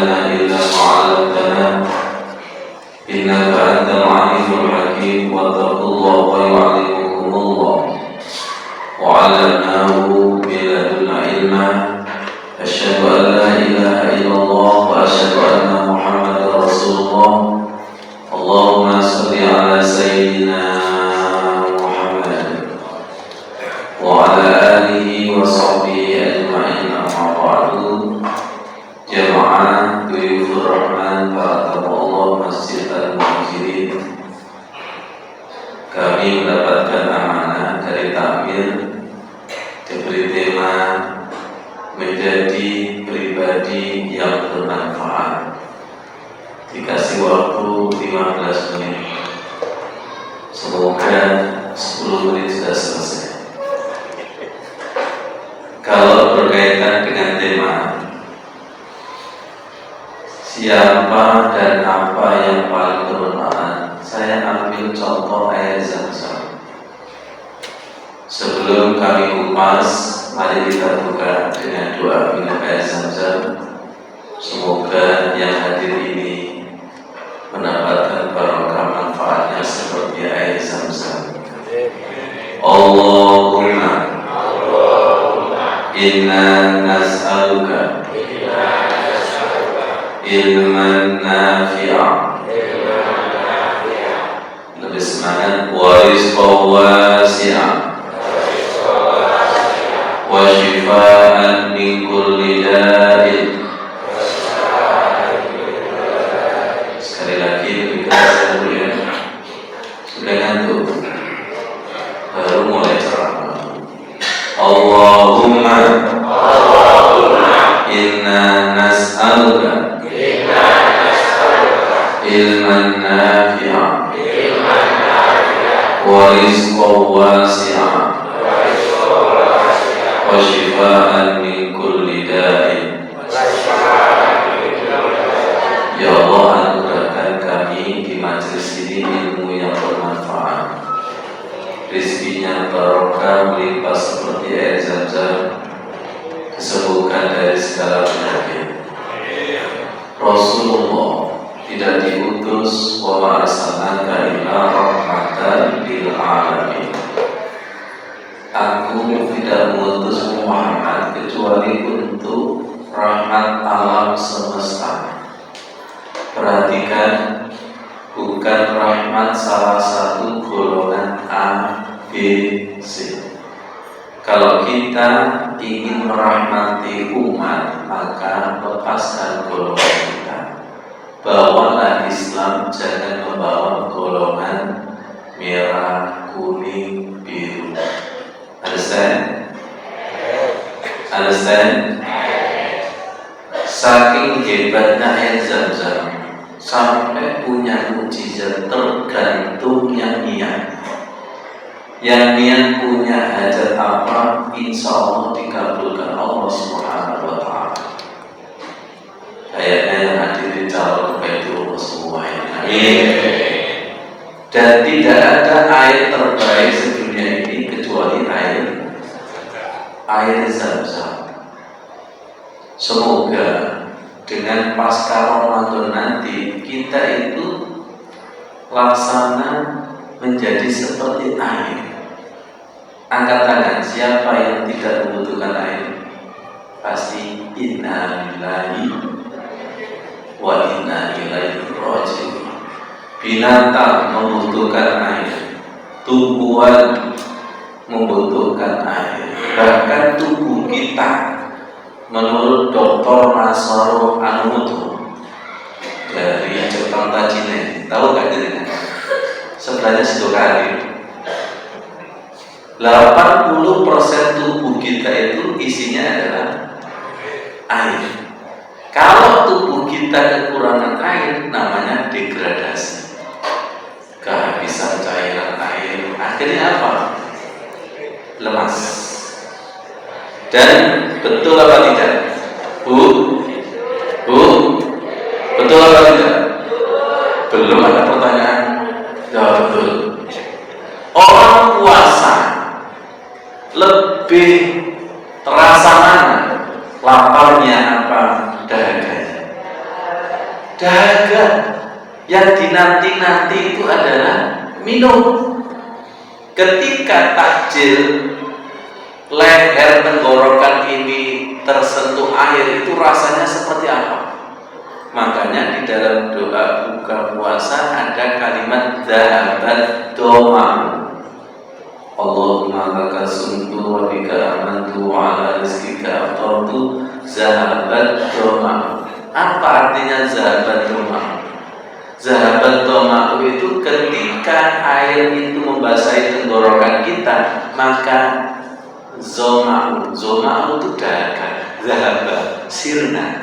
لنا إلا ما علمتنا إنك أنت العليم الحكيم واتقوا الله ويعلمكم الله وعلمناه من لدن علما أشهد أن لا إله إلا الله وأشهد أن محمدا رسول الله اللهم صل على سيدنا محمد وعلى آله وصحبه أجمعين أما بعد jamaah Duyufur Rahman para tamu Allah Masjid Al-Muhajirin, kami mendapatkan amanah dari takmir diberi tema menjadi pribadi yang bermanfaat. Dikasih waktu 15 menit, semoga 10 menit sudah selesai. Kalau berkaitan dengan tema siapa dan apa yang paling bermanfaat, saya ambil contoh air Zam-Zam. Sebelum kami kupas, mari kita buka dengan doa minum air Zam-Zam. Semoga yang hadir ini mendapatkan barokah manfaatnya seperti air Zam-Zam. Allahumma inna nas'aluka ilman nafi'a, lebih semangat, wa rizqan wasi'a wa shifaan min kulli da'in. Sekali lagi lebih keras dulu ya, sudah ngantuk baru mulai ceramah. Allahumma inna nas'aluka ilman nafi'a wa rizqan wasi'a wa shifaan min kulli da'in. Ya Allah, anugerahkan kami di majelis ini ilmu yang bermanfaat, rizkinya barokah melimpah seperti air Zam-Zam, kesembuhan dari segala penyakit. Rasulullah tidak diutus wa ma arsalnaka illa rahmatan lil alamin. Aku tidak mengutus Muhammad kecuali untuk rahmat alam semesta. Perhatikan, bukan rahmat salah satu golongan A, B, C. Kalau kita ingin merahmati umat, maka lepaskan golongan kita. Bawalah Islam, jangan membawa golongan merah, kuning, biru. Understand? Understand? Saking hebatnya air Zam-Zam sampai punya mukjizat, tergantung yang niat. Yang niat punya hajat apa, insya Allah dikabulkan Allah Subhanahu wa Ta'ala. Ayatnya yang hadirin calon kebaik semua ya. Amin. Dan tidak ada air terbaik sedunia ini kecuali air Zam-Zam. Semoga dengan pasca Ramadan nanti kita itu laksana menjadi seperti air. Angkat tangan, siapa yang tidak membutuhkan air? Pasti inna lillahi wa inna ilaihi raji'un. Binatang membutuhkan air, tumbuhan membutuhkan air, bahkan tubuh kita menurut Dr. Nasoro Anuto dari Jepang Tajine, tahu gak jadinya? Sebenarnya Sidokari 80% tubuh kita itu isinya adalah air. Kalau tubuh kita kekurangan air, namanya degradasi, kehabisan cairan air. Akhirnya apa? Lemas. Dan betul apa tidak? Bu, betul apa tidak? Belum ada pertanyaan. Ya betul. Orang puasa lebih terasa mana? Laparnya apa dahaganya? dahaga. Yang dinanti-nanti itu adalah minum. Ketika takjil leher tenggorokan ini tersentuh air, itu rasanya seperti apa? Makanya di dalam doa buka puasa ada kalimat zahabat doma. Allahumma laka sumtu wa bika amantu wa ala rizkika aftartu zahabat doma. Apa artinya zahabat doma? Zahabat doma itu ketika air itu membasahi tenggorokan kita, maka zoma'u itu dahaga, zahabat sirna.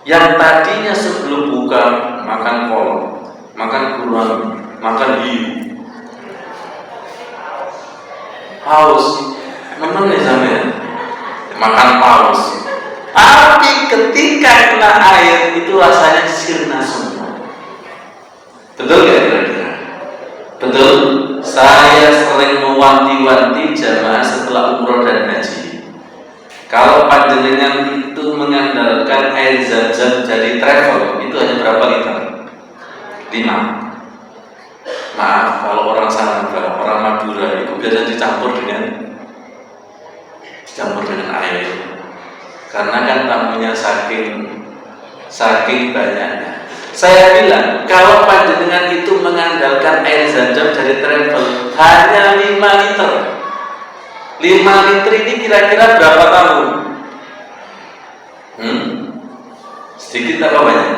Yang tadinya sebelum buka makan kol, makan kurang, makan hiu, haus, memang sampean makan paus. Tapi ketika kena air itu rasanya sirna semua. Betul ya kira-kira? Betul. Saya sering mewanti-wanti jamaah setelah umroh dan haji. Kalau panjenengan itu mengandalkan air zam-zam jadi travel, itu hanya berapa liter? 5. Maaf, kalau orang Sanaba, orang Madura itu biasa dicampur dengan air. Karena kan tamunya saking banyaknya. Saya bilang, kalau panjenengan itu mengandalkan air zam-zam dari travel hanya 5 liter. 5 liter ini kira-kira berapa tahun? Sedikit apa banyak?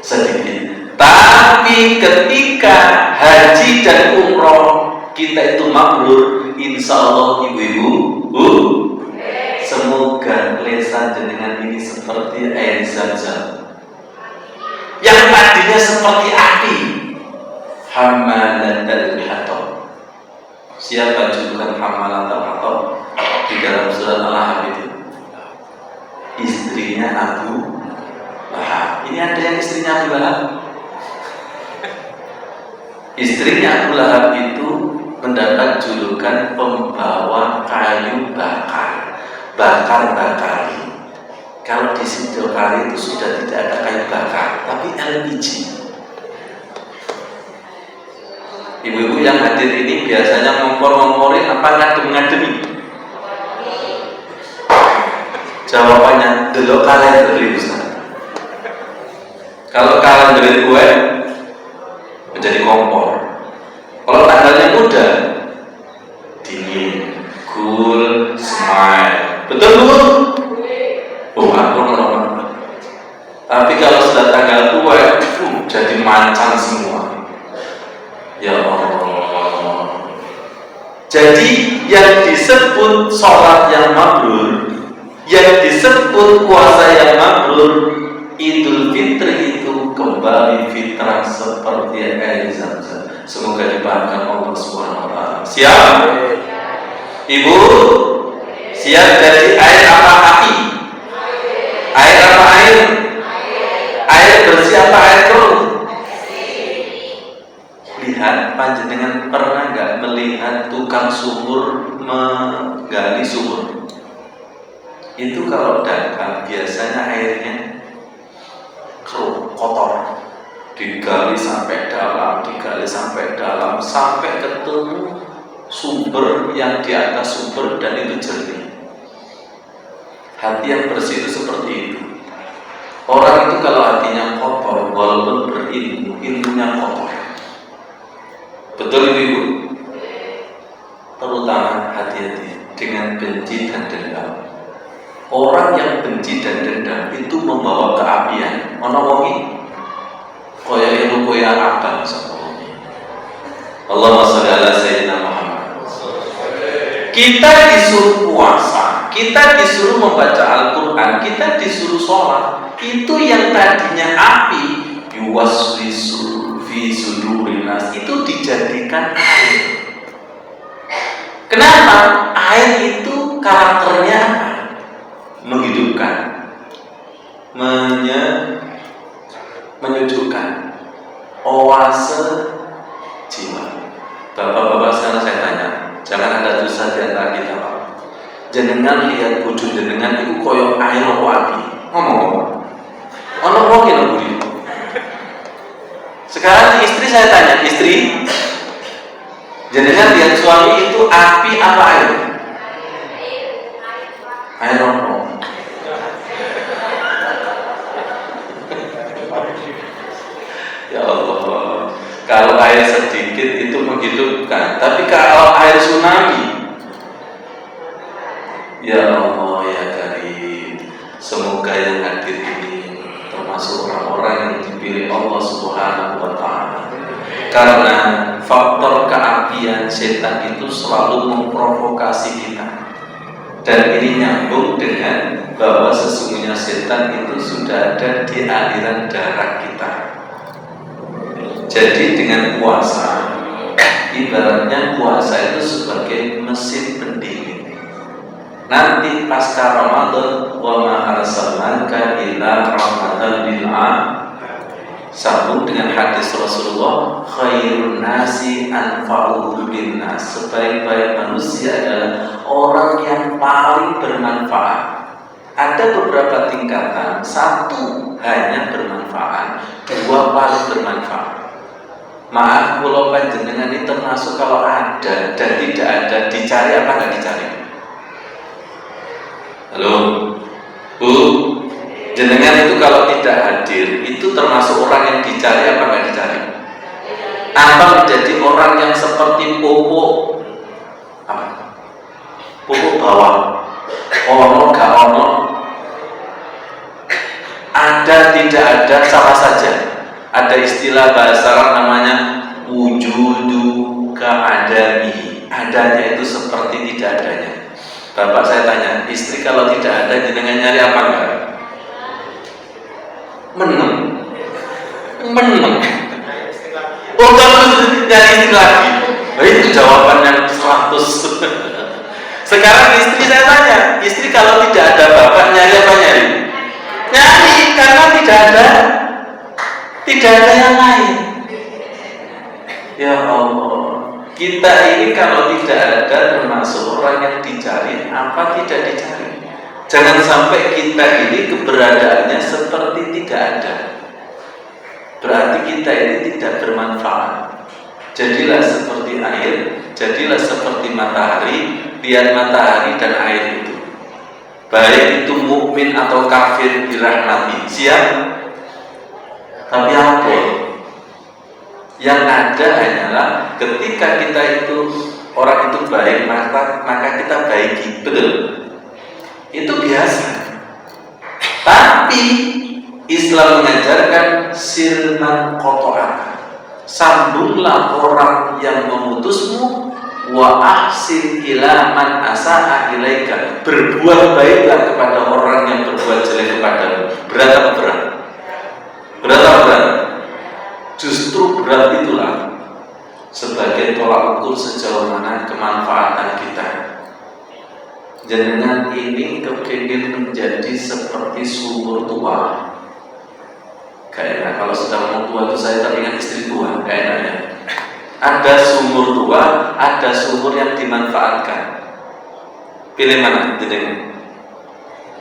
Sedikit. Tapi ketika haji dan umroh kita itu mabrur, insya Allah ibu-ibu, semoga lesan jenengan ini seperti air zam-zam yang tadinya seperti api. Hamalatul hatab. Siapa julukan Hamalatul hatab di dalam surat Al-Ahzab itu? Istrinya Abu Lahab. Ini ada yang istrinya Abu Lahab. Istrinya Abu Lahab itu mendapat julukan pembawa kayu bakar-bakari. Kalau di Sidokari itu sudah tidak ada kayu bakar, tapi LPG. Ibu-ibu yang hadir ini biasanya ngompor-ngomporin apa ngadem-ngademi? Jawabannya delok kalender Ustaz. Kalau kalender gue menjadi kompor. Kalau tanggalnya muda, dingin, cool, smile. Betul Bu? Oh, aku menolak. Tapi kalau sudah tanggal tua, jadi mancan semua. Ya Allah. Jadi yang disebut sholat yang mabrur, yang disebut puasa yang mabrur, Idul Fitri itu kembali fitrah seperti air zam-zam. Semoga dipahamkan Allah Subhanahu wa taala. Siap? Ibu? Siap jadi air apa api? Air apa air? Air bersih apa air keruh? Lihat, panjenengan pernah nggak melihat tukang sumur menggali sumur? Itu kalau dangkal biasanya airnya keruh, kotor. Digali sampai dalam, sampai ketemu sumber yang di atas sumber dan itu jernih. Hati yang bersih itu seperti itu. Orang itu kalau hatinya kotor, walaupun berilmu, ilmunya kotor. Betul Ibu? Terutama hati-hati dengan benci dan dendam. Orang yang benci dan dendam itu membawa keapian. Ono wongi kaya ilmu kaya abang sama wongi. Allahumma sholli ala sayyidina Muhammad. Kita disuruh puasa, kita disuruh membaca Al-Quran, kita disuruh sholat. Itu yang tadinya api, yuwaswisu fi sudurin nas, itu dijadikan air. Kenapa? Air itu karakternya apa? Menghidupkan, menyejukkan, oase jiwa. Bapak-bapak sekarang saya tanya, jangan ada dosa di antara kita, Pak. Jenengan lihat bojo jenengan itu koyo air apa api? Ngomong-ngomong. Ono wong lho buri. Sekarang istri saya tanya, istri, jenengan lihat suami itu api apa air? Air apa? Ya Allah, kalau air sedikit itu menghidupkan, tapi kalau air tsunami, ya Allah ya Karim, semoga yang hadir ini termasuk orang-orang yang dipilih Allah Subhanahu wa Ta'ala. Karena faktor keapian setan itu selalu memprovokasi kita, dan ini nyambung dengan bahwa sesungguhnya setan itu sudah ada di aliran darah kita. Jadi dengan puasa, ibaratnya puasa itu sebagai mesin pendingin. Nanti pasca Ramadan, wa ma arsalnaka illa rahmatan lil alamin. Sambung dengan hadis Rasulullah, khairun nasi anfa'uhum linnas. Sebaik-baik manusia adalah orang yang paling bermanfaat. Ada beberapa tingkatan, satu hanya bermanfaat, dua paling bermanfaat. Maaf, pulau panjenengan ini termasuk kalau ada dan tidak ada, dicari apa nggak dicari? Halo, Bu, jenengan itu kalau tidak hadir, itu termasuk orang yang dicari apa nggak dicari? Apa menjadi orang yang seperti pupuk apa? Pupuk bawah, ono gak ono, ada tidak ada sama saja. Ada istilah bahasa Arab namanya wujudu ka'adami. Adanya itu seperti tidak adanya. Bapak saya tanya, istri kalau tidak ada jenengan nyari apa enggak? Menem. Oh, kalau nyari istri lagi. Nah, itu jawaban yang 100. Sekarang istri saya tanya, istri kalau tidak ada bapak nyari apa nyari? Nyari, karena tidak ada yang lain. Ya Allah, kita ini kalau tidak ada termasuk orang yang dicari apa tidak dicari. Jangan sampai kita ini keberadaannya seperti tidak ada. Berarti kita ini tidak bermanfaat. Jadilah seperti air, jadilah seperti matahari. Lihat matahari dan air itu, baik itu mukmin atau kafir dirahmati. Siap? Tapi apa? Yang ada hanyalah ketika kita itu orang itu baik, maka kita baiki, betul? Itu biasa. Tapi Islam mengajarkan silman qata'aka, sambunglah orang yang memutusmu, wa ahsin ila man asa'a ilaika, berbuat baiklah kepada orang yang berbuat jelek kepadamu. Berat apa berat? Berat apa berat? Justru berat itulah sebagai tolak ukur sejauh mana kemanfaatan kita. Jangan ini kepingin menjadi seperti sumur tua. Kayaknya kalau sudah mau tua itu saya teringat istri tua. Kayaknya ada sumur tua, ada sumur yang dimanfaatkan. Pilih mana? Jadi,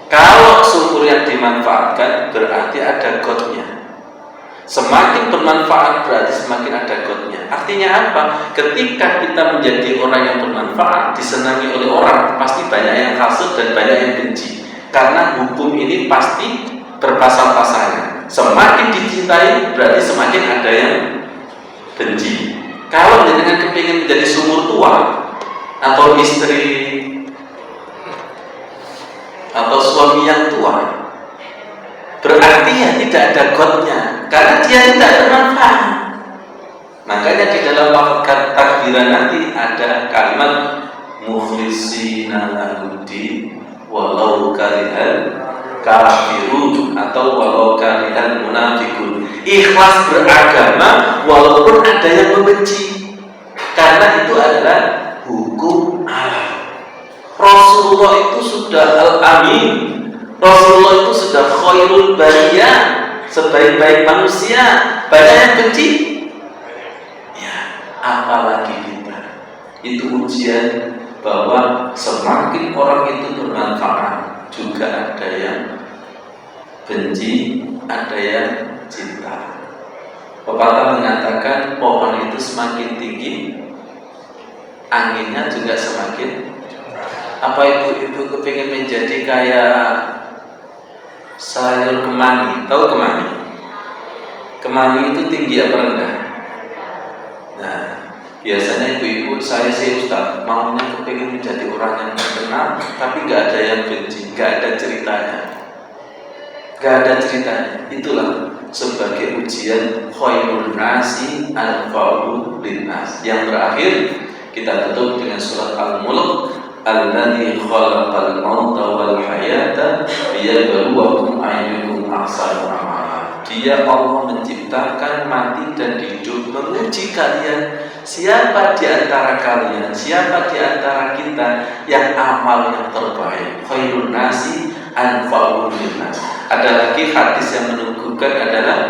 kalau sumur yang dimanfaatkan berarti ada gotnya. Semakin bermanfaat berarti semakin ada gotnya. Artinya apa? Ketika kita menjadi orang yang bermanfaat, disenangi oleh orang, pasti banyak yang hasud dan banyak yang benci. Karena hukum ini pasti berpasang-pasangan. Semakin dicintai berarti semakin ada yang benci. Kalau dengan kepingin menjadi sumur tua atau istri atau suami yang tua, berarti ya tidak ada gotnya, karena dia tidak bermanfaat. Makanya di dalam lafaz takbiran nanti ada kalimat mukhlisina lahud-din walau karihal kafirun atau walau karihal munafiqun. Ikhlas beragama walaupun ada yang membenci, karena itu adalah hukum Allah. Rasulullah itu sudah al-amin, Rasulullah itu sudah khairul bariyah, sebaik-baik manusia. Banyak yang benci, ya apalagi kita. Itu ujian bahwa semakin orang itu bermanfaat, juga ada yang benci, ada yang cinta. Pepatah mengatakan pohon itu semakin tinggi, anginnya juga semakin. Apa ibu-ibu kepingin menjadi kayak sayur kemangi? Tahu kemangi? Kemangi itu tinggi apa rendah? Nah, biasanya ibu-ibu, saya sih Ustaz, maunya kepingin menjadi orang yang terkenal, tapi gak ada yang benci, gak ada ceritanya. Gak ada ceritanya. Itulah sebagai ujian khairun nasi anfa'u linnas. Yang terakhir kita tutup dengan surat Al-Mulk, alladzi khalaqal mauta wal hayata liyabluwakum ayyukum ahsanu amala. Dia Allah menciptakan mati dan hidup, menguji kalian. Siapa di antara kalian, siapa di antara kita yang amalnya terbaik? Khairun nasi anfa'u linnas. Ada lagi hadis yang menunjukkan adalah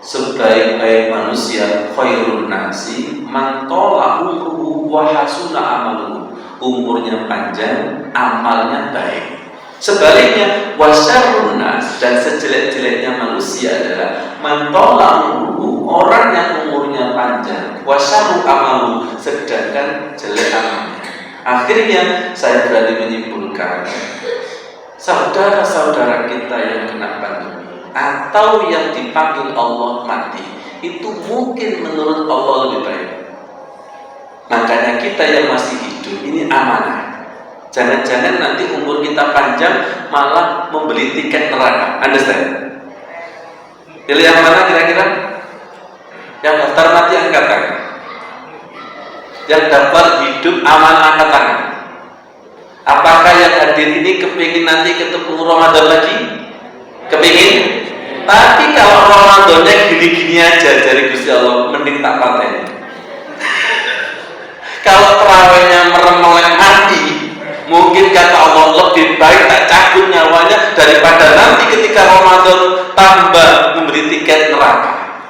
sebaik-baik manusia khairun nasi man tola umruhu wa hasuna amaluhu. Umurnya panjang, amalnya baik. Sebaliknya wasyarrun nas, dan sejelek-jeleknya manusia adalah man tola umruhu, orang yang umurnya panjang, wasyarru amaluhu, sedangkan jelek amalnya. Akhirnya saya berani menyimpulkan, saudara-saudara kita yang kena pandemi atau yang dipanggil Allah mati, itu mungkin menurut Allah lebih baik. Makanya kita yang masih hidup ini amanah. Jangan-jangan nanti umur kita panjang malah membeli tiket neraka. Understand? Pilih yang mana kira-kira? Yang daftar mati angkat tangan. Yang daftar hidup aman angkat tangan. Apakah yang hadir ini kepingin nanti ketemu Ramadan lagi? Kepingin? Tapi kalau Ramadannya gini-gini aja dari Gusti Allah, mending tak paten. Kalau terawihnya merem-melek mati, mungkin kata Allah lebih baik tak cabut nyawanya daripada nanti ketika Ramadan tambah memberi tiket neraka.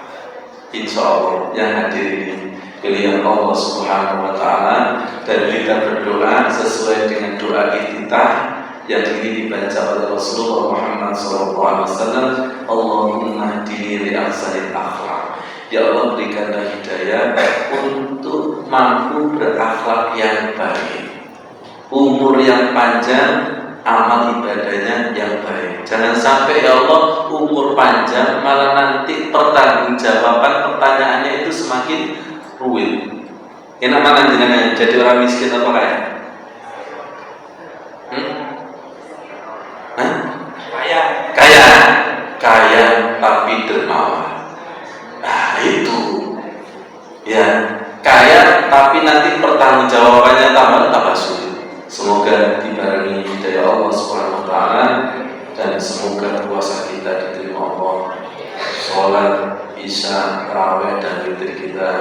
Insya Allah yang hadir ini pilihan Allah Subhanahu wa Ta'ala, dan kita berdoa sesuai dengan doa iftitah yang ini dibaca oleh Rasulullah Muhammad SAW. Allahumma hdini li ahsanil akhlaq. Ya Allah, berikanlah hidayah untuk mampu berakhlak yang baik, umur yang panjang, amal ibadahnya yang baik. Jangan sampai ya Allah umur panjang malah nanti pertanggungjawaban pertanyaannya itu semakin ruwet. Enak mana jenengan jadi orang miskin apa kaya? Kaya tapi dermawan. Nah itu ya, kaya tapi nanti pertanggungjawabannya tambah sulit. Semoga dibarengi hidayah Allah Subhanahu wa Ta'ala, dan semoga puasa kita diterima Allah, sholat isya, tarawih dan witir kita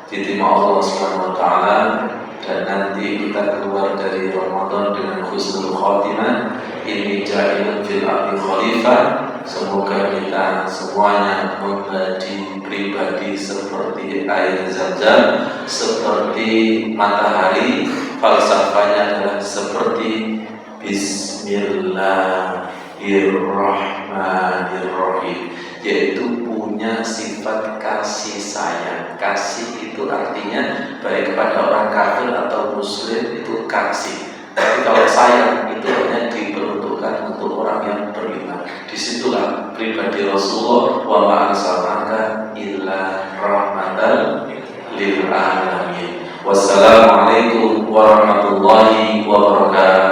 diterima Allah Subhanahu wa Ta'ala, dan nanti kita keluar dari Ramadan dengan husnul khatimah. Ini ja'ilun fil ardi khalifah. Semoga kita semuanya menjadi pribadi seperti air zam-zam, seperti matahari. Falsafahnya adalah seperti Bismillahirrahmanirrahim, yaitu punya sifat kasih sayang. Kasih itu artinya baik kepada orang kafir atau muslim itu kasih. Tapi kalau sayang itu hanya diperuntukkan untuk orang yang beriman. Disitulah pribadi Rasulullah, wa ma arsalnaka illa rahmatan lil alamin. Wassalamualaikum warahmatullahi wabarakatuh.